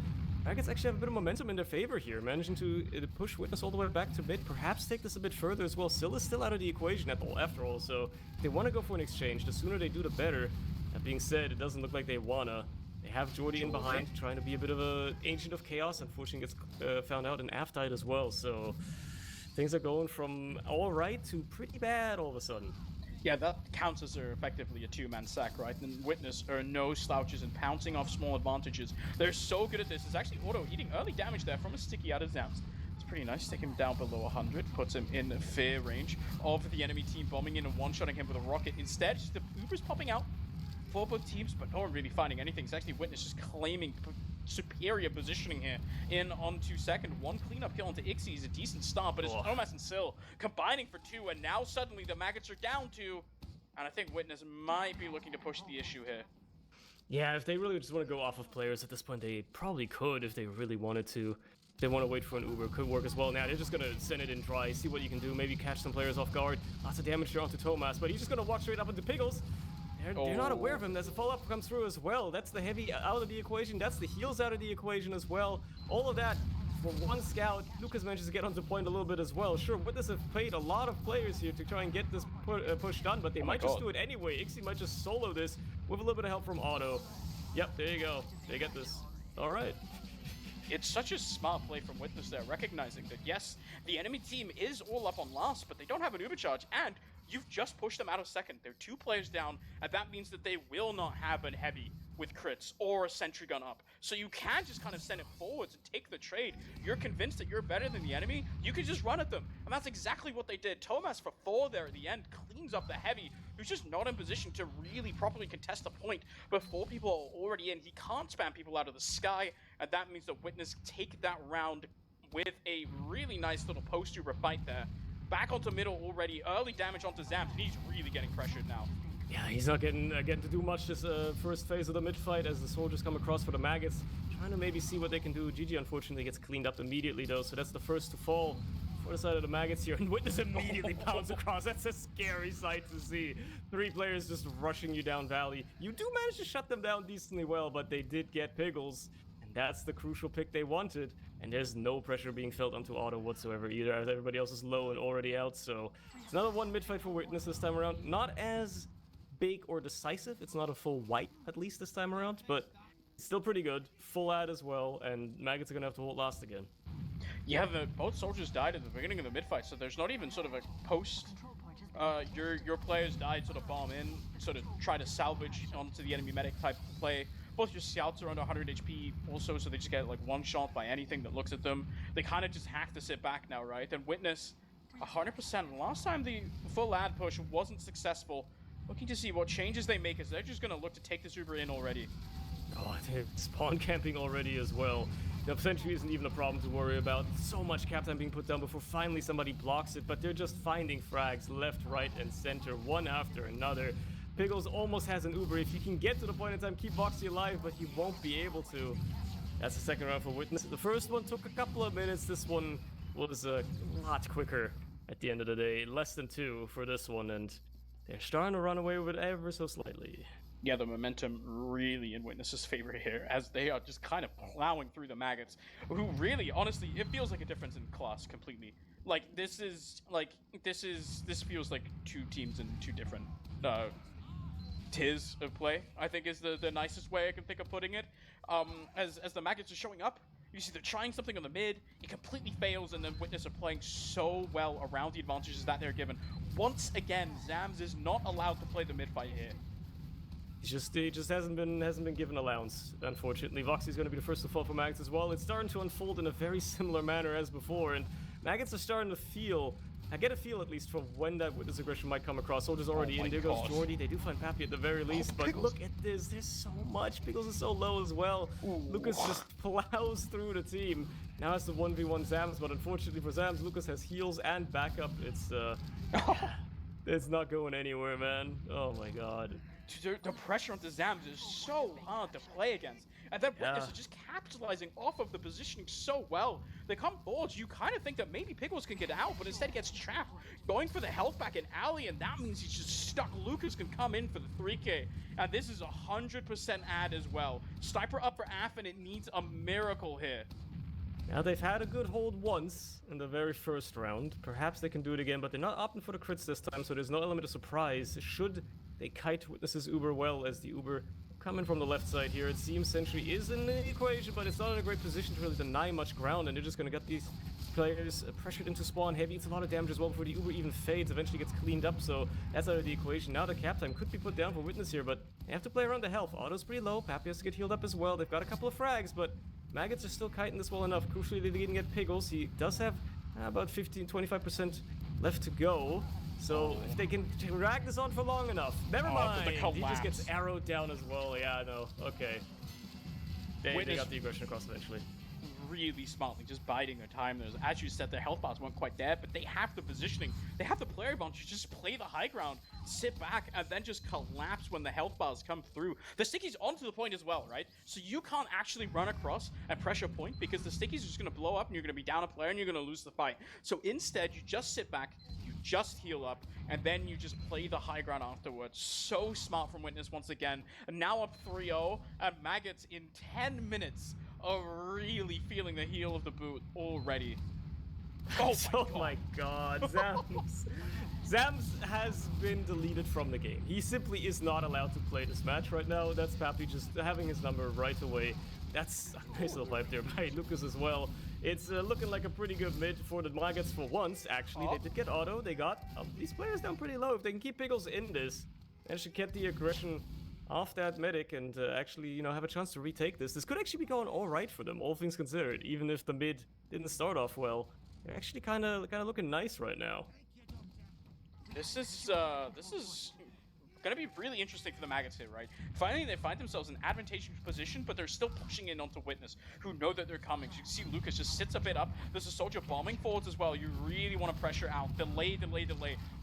Maggots actually have a bit of momentum in their favor here, managing to push Witness all the way back to mid, perhaps take this a bit further as well. Syl is still out of the equation after all, so if they want to go for an exchange, the sooner they do, the better. That being said, it doesn't look like they wanna. They have Jordy in behind, trying to be a bit of an Ancient of Chaos. Unfortunately, gets found out and Af died as well, so things are going from alright to pretty bad all of a sudden. Yeah, that counts as effectively a two-man sack, right? And Witness are no slouches and pouncing off small advantages. They're so good at this. It's actually Auto eating early damage there from a sticky out of Zams. It's pretty nice. Take him down below 100, puts him in fair range of the enemy team bombing in and one-shotting him with a rocket. Instead, just the Uber's popping out for both teams, but no one really finding anything. It's actually Witness just claiming superior positioning here in onto second. One cleanup kill into Ixie is a decent start, but it's Thomas and Syl combining for 2, and now suddenly the Maggots are down 2, and I think Witness might be looking to push the issue here. Yeah, if they really just want to go off of players at this point, they probably could if they really wanted to. If they want to wait for an Uber, it could work as well. Now they're just going to send it in dry, see what you can do, maybe catch some players off guard. Lots of damage here onto Thomas, but he's just going to walk straight up into Piggles. They're not aware of him. There's a follow-up comes through as well. That's the heavy out of the equation. That's the heals out of the equation as well. All of that for one scout. Lucas manages to get onto point a little bit as well. Sure, Witness have played a lot of players here to try and get this push done, but they might just do it anyway. Ixie might just solo this with a little bit of help from Auto. Yep, there you go. They get this. All right. It's such a smart play from Witness there, recognizing that, yes, the enemy team is all up on last, but they don't have an Uber charge, and you've just pushed them out of second. They're 2 players down, and that means that they will not have a heavy with crits or a sentry gun up. So you can just kind of send it forwards and take the trade. You're convinced that you're better than the enemy, you can just run at them. And that's exactly what they did. Thomas for 4 there at the end cleans up the heavy, who's just not in position to really properly contest the point before people are already in. He can't spam people out of the sky, and that means that Witness take that round with a really nice little post-Uber fight there. Back onto middle already, early damage onto Zams, and he's really getting pressured now. Yeah, he's not getting to do much this first phase of the mid-fight as the soldiers come across for the Maggots. Trying to maybe see what they can do. GG unfortunately gets cleaned up immediately though, so that's the first to fall for the side of the Maggots here. And Witness immediately pounds across. That's a scary sight to see. 3 players just rushing you down Valley. You do manage to shut them down decently well, but they did get Piggles. And that's the crucial pick they wanted. And there's no pressure being felt onto Auto whatsoever either, as everybody else is low and already out. So it's another 1 mid-fight for Witness this time around. Not as big or decisive. It's not a full wipe, at least this time around, but still pretty good. Full ad as well, and Maggots are going to have to hold last again. Yeah, both soldiers died at the beginning of the mid-fight, so there's not even sort of a post. Your players died, sort of bomb in, sort of try to salvage onto the enemy medic type play. Both your scouts are under 100 HP also, so they just get like one shot by anything that looks at them. They kind of just have to sit back now, right? And Witness 100%. Last time the full ad push wasn't successful. Looking to see what changes they make, as they're just going to look to take this Uber in already. Oh, they're spawn camping already as well. Now, potentially isn't even a problem to worry about. So much cap time being put down before finally somebody blocks it, but they're just finding frags left, right, and center, one after another. Piggles almost has an Uber. If he can get to the point in time, keep Voxy alive, but he won't be able to. That's the second round for Witness. The first one took a couple of minutes. This one was a lot quicker at the end of the day. Less than 2 for this one, and they're starting to run away with it ever so slightly. Yeah, the momentum really in Witness's favor here, as they are just kind of plowing through the Maggots, who really, honestly, it feels like a difference in class completely. Like, this feels like 2 teams in 2 different tiers of play, I think is the nicest way I can think of putting it. As the Maggots are showing up, you see they're trying something on the mid, it completely fails, and then Witness are playing so well around the advantages that they're given. Once again, Zams is not allowed to play the mid fight here. He just hasn't been given allowance, unfortunately. Voxy's going to be the first to fall for Maggots as well. It's starting to unfold in a very similar manner as before, and Maggots are starting to feel, I get a feel at least, from when that Witness aggression might come across. Soldiers already in, there goes Jordy. They do find Pappy at the very least, but look at this, there's so much. Piggles is so low as well. Ooh. Lucas just plows through the team. Now it's the 1v1 Zams, but unfortunately for Zams, Lucas has heals and backup. It's not going anywhere, man. Oh my god. The pressure onto Zams is so hard to play against. And then Witness is just capitalizing off of the positioning so well. They come forward, you kind of think that maybe Piggles can get out, but instead he gets trapped. Going for the health back in alley, and that means he's just stuck. Lucas can come in for the 3k. And this is 100% ad as well. Sniper up for AF, and it needs a miracle here. Now they've had a good hold once in the very first round. Perhaps they can do it again, but they're not opting for the crits this time, so there's no element of surprise. Should they kite Witness's Uber well, as the Uber coming from the left side here. It seems Sentry is in the equation, but it's not in a great position to really deny much ground, and they're just going to get these players pressured into spawn heavy. It's a lot of damage as well before the Uber even fades, eventually gets cleaned up, so that's out of the equation. Now the cap time could be put down for Witness here, but they have to play around the health. Auto's pretty low, Pappy has to get healed up as well. They've got a couple of frags, but Maggots are still kiting this well enough. Crucially, they didn't get Piggles. He does have about 15-25% left to go. So if they can drag this on for long enough, never mind. He just gets arrowed down as well. Yeah, no, okay. They got the aggression across eventually. Really smartly, just biding their time. There's, as you said, their health bars weren't quite there, but they have the positioning. They have the player advantage. Just play the high ground, sit back, and then just collapse when the health bars come through. The sticky's onto the point as well, right? So you can't actually run across and pressure point because the sticky's just going to blow up and you're going to be down a player and you're going to lose the fight. So instead, you just sit back, you just heal up, and then you just play the high ground afterwards. So smart from Witness once again. And now up 3-0, and Maggots in 10 minutes are really feeling the heel of the boot already. Oh my god, Zams. Zams has been deleted from the game. He simply is not allowed to play this match right now. That's Pappy just having his number right away. That's a nice little pipe there by Lucas as well. It's looking like a pretty good mid for the Maggots for once, actually. They did get auto. They got these players down pretty low. If they can keep Piggles in this, they should get the aggression off that medic and actually, you know, have a chance to retake this. This could actually be going all right for them, all things considered. Even if the mid didn't start off well, they're actually kind of looking nice right now. This is gonna be really interesting for the Maggots here, right? Finally, they find themselves in an advantageous position, but they're still pushing in onto Witness, who know that they're coming. So you can see Lucas just sits a bit up. There's a soldier bombing forwards as well. You really want to pressure out, delay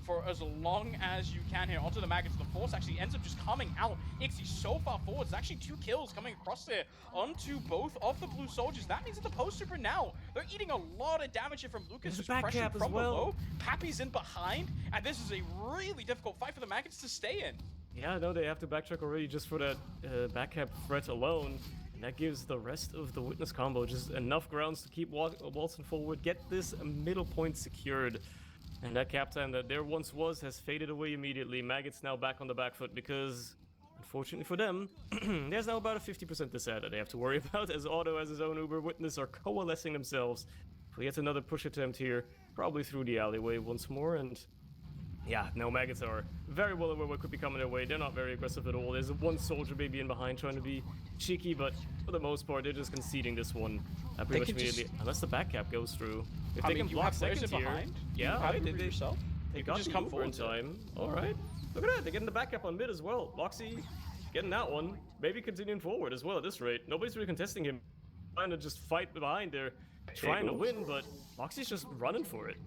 for as long as you can here onto the Maggots. The force actually ends up just coming out. Ixie so far forward. There's actually 2 kills coming across there onto both of the blue soldiers. That means that the post super now, they're eating a lot of damage here from Lucas. Just pressured from below. Pappy's in behind, and this is a really difficult fight for the Maggots to stay in. Yeah, no, they have to backtrack already just for that back cap threat alone. And that gives the rest of the Witness combo just enough grounds to keep waltzing forward, get this middle point secured. And that cap time that there once was has faded away immediately. Maggots now back on the back foot because, unfortunately for them, there's now about a 50% disad that they have to worry about as Auto as his own Uber Witness are coalescing themselves for yet another push attempt here, probably through the alleyway once more. And yeah, no, Maggots are very well aware what could be coming their way. They're not very aggressive at all. There's one soldier maybe in behind trying to be cheeky, but for the most part, they're just conceding this one pretty much immediately, unless the back cap goes through. If they can block seconds here, yeah, right, they got just come forward in time. All right, look at that, they're getting the back cap on mid as well. Loxy getting that one, maybe continuing forward as well at this rate. Nobody's really contesting him, trying to just fight behind. They're trying to win, but Loxy's just running for it.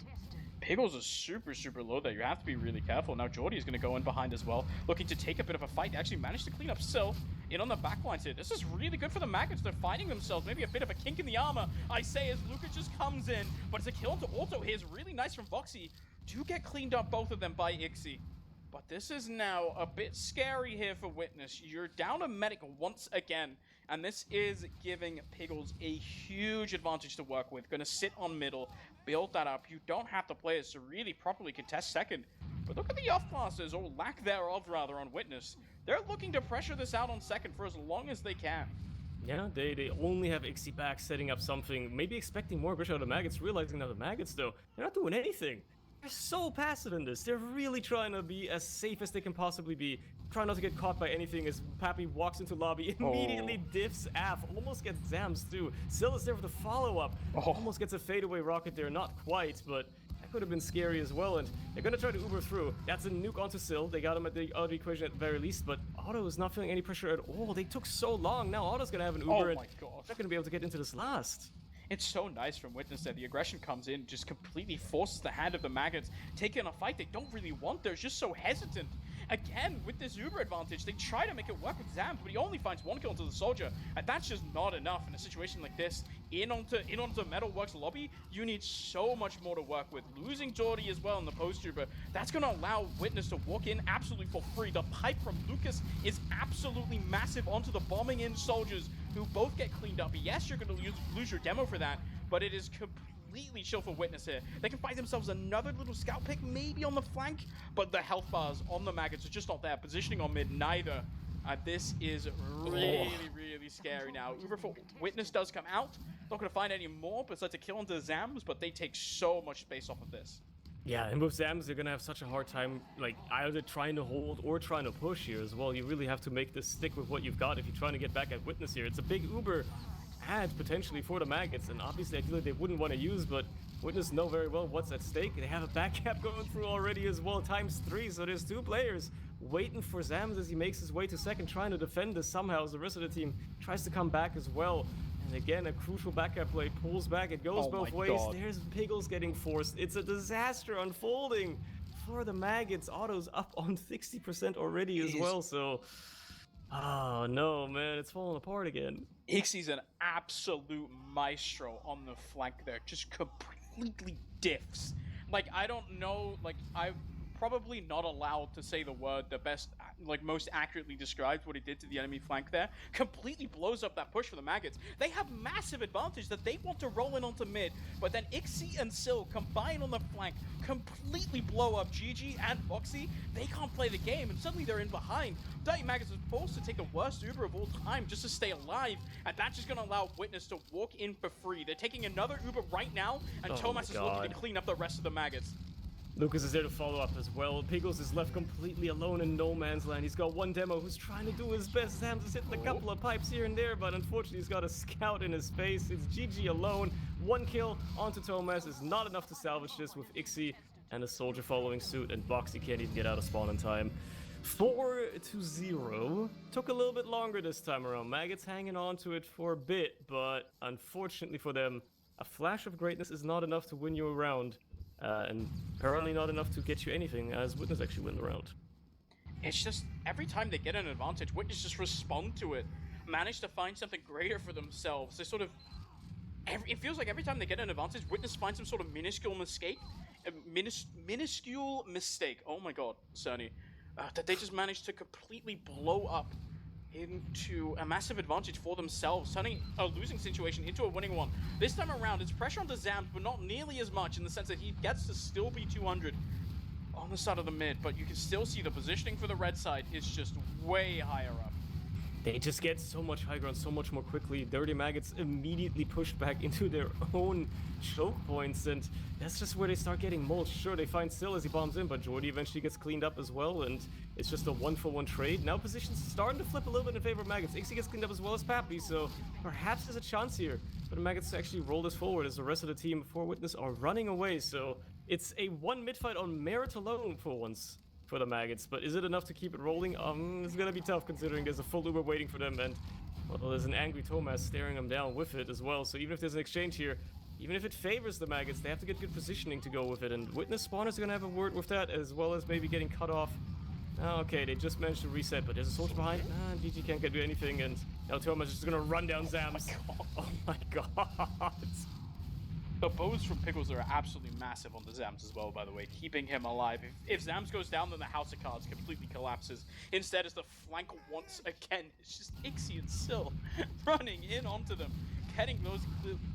Piggles is super low there. You have to be really careful. Now Jordy is going to go in behind as well, looking to take a bit of a fight. Actually managed to clean up Sil in on the backlines here. This is really good for the Maggots. They're finding themselves maybe a bit of a kink in the armor, I say, as Lucas just comes in. But it's a kill into Auto here is really nice from Voxy to get cleaned up, both of them, by Ixie. But this is now a bit scary here for Witness. You're down a medic once again, and this is giving Piggles a huge advantage to work with. Going to sit on middle, build that up. You don't have the players to really properly contest second. But look at the off-classes, or lack thereof rather, on Witness. They're looking to pressure this out on second for as long as they can. Yeah, they only have Ixie back setting up something, maybe expecting more aggression out of the Maggots, realizing that the Maggots, though, they're not doing anything. They're so passive in this. They're really trying to be as safe as they can possibly be. Trying not to get caught by anything as Pappy walks into lobby, immediately diffs Af, almost gets Zams too. Sil is there for the follow-up. Almost gets a fadeaway rocket there, not quite, but that could have been scary as well. And they're going to try to Uber through. That's a nuke onto Sil. They got him at the other equation at the very least, but Auto is not feeling any pressure at all. They took so long. Now Auto's going to have an Uber, and they're not going to be able to get into this last. It's so nice from Witness that the aggression comes in, just completely forces the hand of the Maggots, taking a fight they don't really want. They're just so hesitant. Again, with this Uber advantage, they try to make it work with Zams, but he only finds 1 kill into the soldier, and that's just not enough in a situation like this. In onto Metalworks lobby, you need so much more to work with. Losing Jordy as well in the poster, but that's going to allow Witness to walk in absolutely for free. The pipe from Lucas is absolutely massive onto the bombing in soldiers, who both get cleaned up. Yes, you're going to lose your demo for that, but it is completely chill for Witness here. They can find themselves another little scout pick, maybe on the flank, but the health bars on the Maggots are just not there. Positioning on mid, neither. This is really, really scary now. Uber for Witness does come out. Not going to find any more besides a kill onto the Zams, but they take so much space off of this. Yeah, and with Zams, they're gonna have such a hard time, like, either trying to hold or trying to push here as well. You really have to make this stick with what you've got if you're trying to get back at Witness here. It's a big Uber ad, potentially, for the Maggots, and obviously I feel like they wouldn't want to use, but Witness know very well what's at stake. They have a back cap going through already as well, ×3, so there's 2 players waiting for Zams as he makes his way to second, trying to defend this somehow as the rest of the team tries to come back as well. And again, a crucial backup play pulls back. It goes both ways. God. There's Piggles getting forced. It's a disaster unfolding for the Maggots. Otto's up on 60% already as well. So, oh no, man, it's falling apart again. Ixie's an absolute maestro on the flank there. Just completely diffs. Like, I don't know, like, I'm probably not allowed to say the word the best, like, most accurately describes what he did to the enemy flank there. Completely blows up that push for the Maggots. They have massive advantage that they want to roll in onto mid, but then Ixie and Sil combine on the flank, completely blow up GG and Foxy. They can't play the game, and suddenly they're in behind. Dirty Maggots is forced to take the worst Uber of all time just to stay alive, and that's just going to allow Witness to walk in for free. They're taking another Uber right now, and Thomas is looking to clean up the rest of the Maggots. Lucas is there to follow up as well. Piggles is left completely alone in no man's land. He's got one demo who's trying to do his best. Zams is hitting a couple of pipes here and there, but unfortunately he's got a scout in his face. It's GG alone. 1 kill onto Thomas is not enough to salvage this with Ixie and a soldier following suit, and Boxy can't even get out of spawn in time. 4-0. Took a little bit longer this time around. Maggots hanging on to it for a bit, but unfortunately for them, a flash of greatness is not enough to win you a round. And apparently not enough to get you anything, as Witness actually win the round. It's just, every time they get an advantage, Witness just respond to it. Manage to find something greater for themselves. They sort of, it feels like every time they get an advantage, Witness finds some sort of minuscule mistake. Minuscule mistake, oh my god, Cerny. That they just manage to completely blow up into a massive advantage for themselves, turning a losing situation into a winning one. This time around, it's pressure on the Zams, but not nearly as much in the sense that he gets to still be 200 on the side of the mid, but you can still see the positioning for the red side is just way higher up. They just get so much high ground so much more quickly. Dirty Maggots immediately pushed back into their own choke points, and that's just where they start getting mulched. Sure, they find Sil as he bombs in, but Jordy eventually gets cleaned up as well, and it's just a 1-for-1 trade. Now position's starting to flip a little bit in favor of Maggots. Ixie gets cleaned up as well as Pappy, so perhaps there's a chance here. But the Maggots actually roll this forward as the rest of the team for Witness are running away, so it's a 1 mid fight on merit alone for once for the Maggots, but is it enough to keep it rolling? It's gonna be tough considering there's a full Uber waiting for them, and well, there's an angry Thomas staring them down with it as well. So even if there's an exchange here, even if it favors the Maggots, they have to get good positioning to go with it, and Witness spawners are gonna have a word with that, as well as maybe getting cut off. Okay, they just managed to reset, but there's a soldier behind. GG can't do anything, and now Thomas is just gonna run down Zams. Oh my god. The bows from Pickles are absolutely massive on the Zams as well, by the way, keeping him alive. If Zams goes down, then the House of Cards completely collapses. Instead, as the flank once again, it's just Ixie and Sil running in onto them. Getting those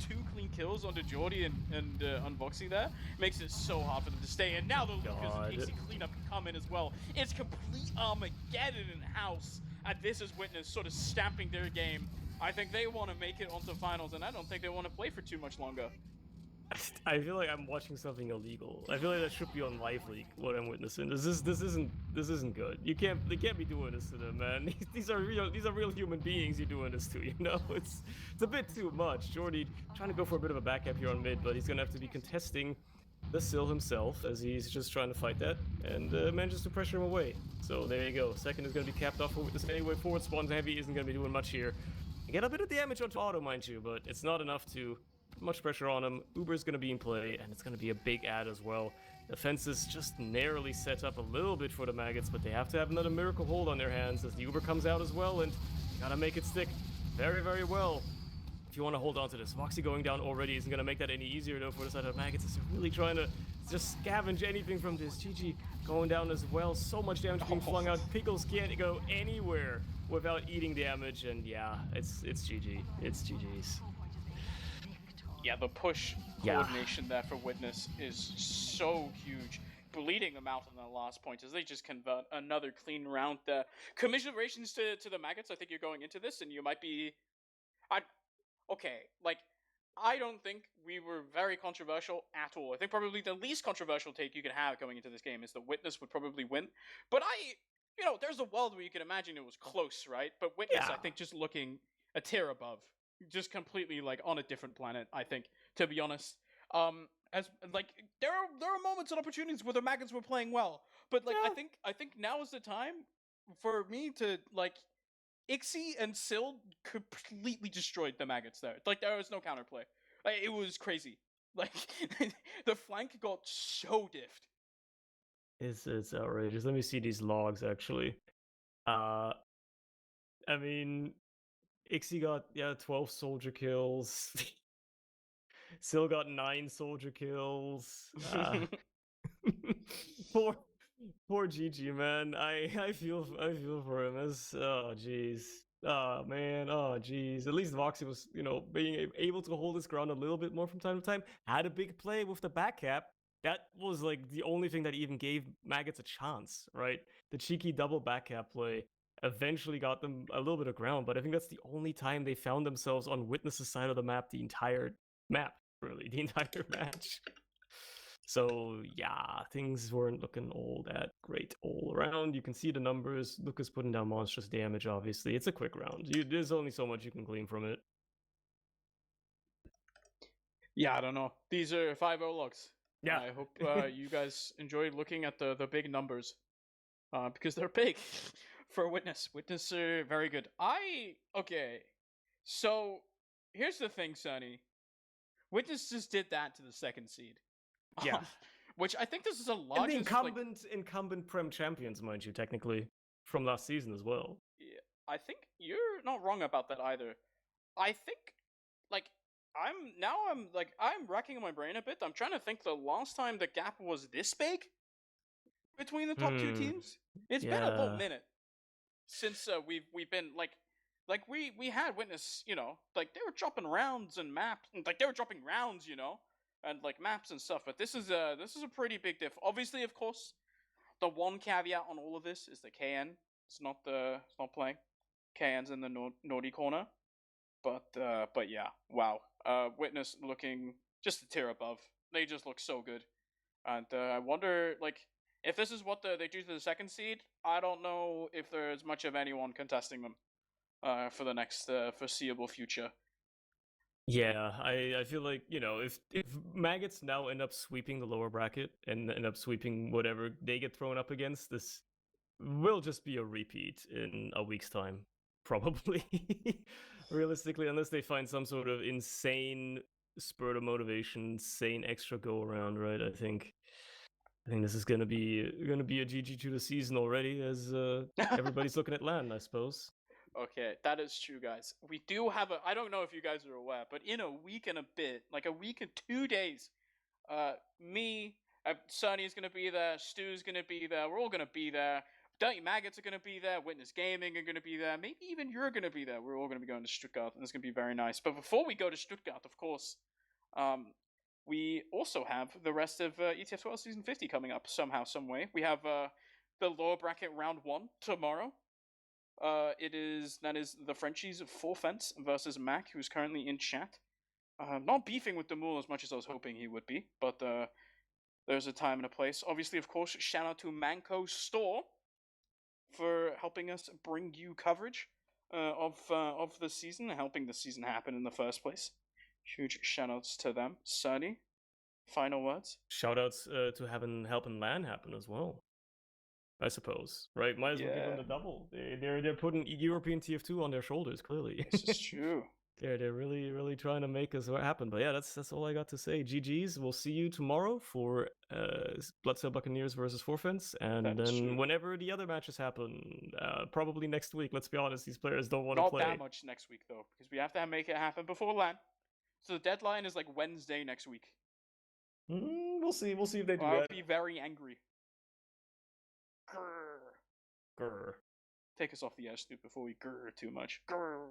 2 clean kills onto Jordy and Unboxy there makes it so hard for them to stay in. Now the Lucas and Ixie cleanup can come in as well. It's complete Armageddon in House, and this is Witness sort of stamping their game. I think they want to make it onto finals, and I don't think they want to play for too much longer. I feel like I'm watching something illegal. I feel like that should be on Live Leak, what I'm witnessing. This isn't good. They can't be doing this to them, man. These are real human beings you're doing this to, you know? It's a bit too much. Jordy trying to go for a bit of a backup here on mid, but he's gonna have to be contesting the Sil himself as he's just trying to fight that, and manages to pressure him away. So there you go. Second is gonna be capped off for Witness anyway. Forward spawns heavy isn't gonna be doing much here. You get a bit of damage onto Auto, mind you, but it's not enough to much pressure on him. Uber's going to be in play, and it's going to be a big ad as well. The fence is just narrowly set up a little bit for the Maggots, but they have to have another miracle hold on their hands as the Uber comes out as well, and you gotta make it stick very, very well if you want to hold on to this. Voxy going down already isn't going to make that any easier, though, for the side of Maggots. Is really trying to just scavenge anything from this. GG going down as well. So much damage being flung out. Pickles can't go anywhere without eating damage, and yeah, it's GG. It's GG's. Yeah, the push coordination there for Witness is so huge. bleeding them out on the last point as they just convert another clean round there. Commiserations to the Maggots. I think you're going into this and you might be... I don't think we were very controversial at all. I think probably the least controversial take you could have going into this game is that Witness would probably win. But there's a world where you can imagine it was close, right? But Witness, I think, just looking a tier above, just completely like on a different planet. I think, to be honest, as like there are moments and opportunities where the Maggots were playing well, but like I think now is the time for me to like. Ixie and Syl completely destroyed the Maggots there. Like, there was no counterplay. Like, it was crazy. Like, the flank got so diffed. It's outrageous. Let me see these logs, actually. I mean, Ixie got, 12 soldier kills. Syl got 9 soldier kills. Poor GG, man. I feel for him. Jeez. Oh man. Oh jeez. At least Voxy was, being able to hold his ground a little bit more from time to time. Had a big play with the back cap. That was like the only thing that even gave Maggots a chance, right? The cheeky double back cap play eventually got them a little bit of ground, but I think that's the only time they found themselves on Witness's side of the map the entire map, really, the entire match. So yeah, things weren't looking all that great all around. You can see the numbers. Lucas putting down monstrous damage, obviously. It's a quick round. There's only so much you can glean from it. Yeah, I don't know. These are 5-0 logs. Yeah. I hope you guys enjoyed looking at the big numbers. Because they're big for Witness. Witness are very good. Okay. So, here's the thing, Sonny. Witness just did that to the second seed. Yeah. Which I think this is a largest... And the incumbent Prem champions, mind you, technically, from last season as well. Yeah, I think you're not wrong about that either. I think, like, I'm racking my brain a bit. I'm trying to think the last time the gap was this big between the top two teams. It's been a little minute since we've been we had Witness, like they were dropping rounds and maps, and like they were dropping rounds, and like maps and stuff. But this is a pretty big diff. Obviously, of course, the one caveat on all of this is that KN it's not playing. KN's in the naughty corner. But yeah, wow. Witness looking just a tier above. They just look so good, and I wonder if this is what they do to the second seed. I don't know if there's much of anyone contesting them for the next foreseeable future. Yeah, I feel like, if Maggots now end up sweeping the lower bracket and end up sweeping whatever they get thrown up against, this will just be a repeat in a week's time, probably. Realistically, unless they find some sort of insane spurt of motivation, insane extra go around, right? I think this is gonna be a GG to the season already, as everybody's looking at LAN, I suppose. Okay, that is true, guys. We do have I don't know if you guys are aware, but in a week and a bit, like a week and 2 days, Sonny is going to be there, Stu's going to be there, we're all going to be there. Dirty Maggots are going to be there, Witness Gaming are going to be there, maybe even you're going to be there. We're all going to be going to Stuttgart, and it's going to be very nice. But before we go to Stuttgart, of course, we also have the rest of ETF2L Season 50 coming up somehow, some way. We have the lower bracket round 1 tomorrow. That is the Frenchies of 4Fence versus Mac, who's currently in chat. Not beefing with Demul as much as I was hoping he would be, but there's a time and a place. Obviously, of course, shout out to Manco Store for helping us bring you coverage of the season, helping the season happen in the first place. Huge shout outs to them. Sunny, final words? Shout outs to helping LAN happen as well, I suppose, right? Might as well give them the double. They're putting European TF2 on their shoulders, clearly. This is true. They're really trying to make us happen. But yeah, that's all I got to say. GG's. We'll see you tomorrow for Bloodsail Buccaneers versus 4Fence, and then whenever the other matches happen, probably next week. Let's be honest, these players don't want to play. Not that much next week though, because we have to make it happen before LAN. So the deadline is like Wednesday next week. We'll see. We'll see if they do I'll that. be very angry. Grr. Take us off the air, Snoop, before we grr too much. Grr.